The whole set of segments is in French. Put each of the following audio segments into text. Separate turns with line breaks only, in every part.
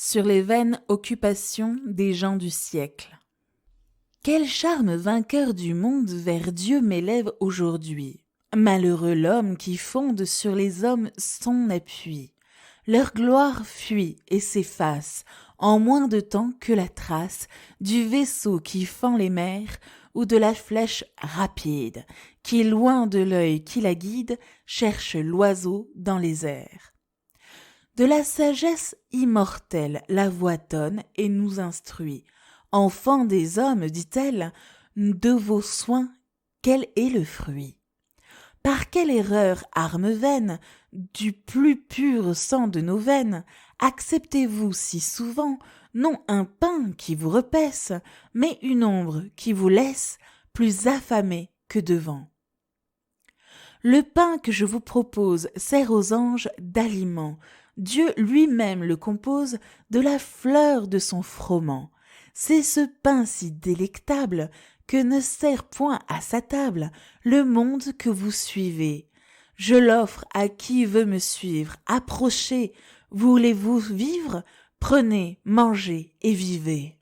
sur les vaines occupations des gens du siècle. Quel charme vainqueur du monde vers Dieu m'élève aujourd'hui. Malheureux l'homme qui fonde sur les hommes son appui. Leur gloire fuit et s'efface en moins de temps que la trace du vaisseau qui fend les mers ou de la flèche rapide qui, loin de l'œil qui la guide, cherche l'oiseau dans les airs. De la sagesse immortelle la voix donne et nous instruit. Enfants des hommes, dit-elle, de vos soins, quel est le fruit? Par quelle erreur, arme vaine, du plus pur sang de nos veines, acceptez-vous si souvent, non un pain qui vous repaisse, mais une ombre qui vous laisse plus affamé que devant? Le pain que je vous propose sert aux anges d'aliment. Dieu lui-même le compose de la fleur de son froment. C'est ce pain si délectable que ne sert point à sa table le monde que vous suivez. Je l'offre à qui veut me suivre. Approchez, voulez-vous vivre? Prenez, mangez et vivez.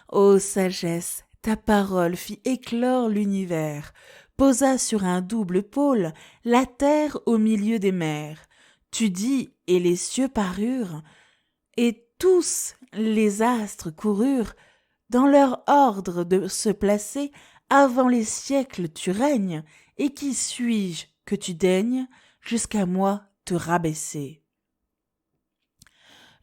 Ô sagesse, ta parole fit éclore l'univers, posa sur un double pôle la terre au milieu des mers. Tu dis, et les cieux parurent, et tous les astres coururent, dans leur ordre de se placer, avant les siècles tu règnes, et qui suis-je que tu daignes jusqu'à moi te rabaisser?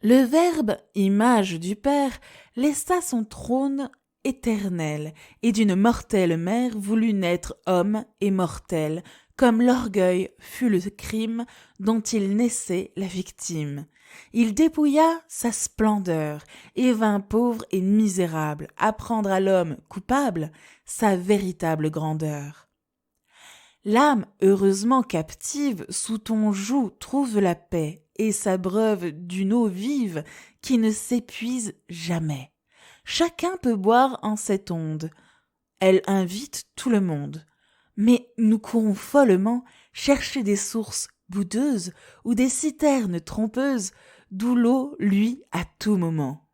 Le Verbe, image du Père, laissa son trône éternel, et d'une mortelle mère voulut naître homme et mortel, comme l'orgueil fut le crime dont il naissait la victime. Il dépouilla sa splendeur et vint pauvre et misérable apprendre à l'homme coupable sa véritable grandeur. L'âme heureusement captive sous ton joug trouve la paix et s'abreuve d'une eau vive qui ne s'épuise jamais. Chacun peut boire en cette onde. Elle invite tout le monde. Mais nous courons follement chercher des sources boudeuses ou des citernes trompeuses d'où l'eau luit à tout moment.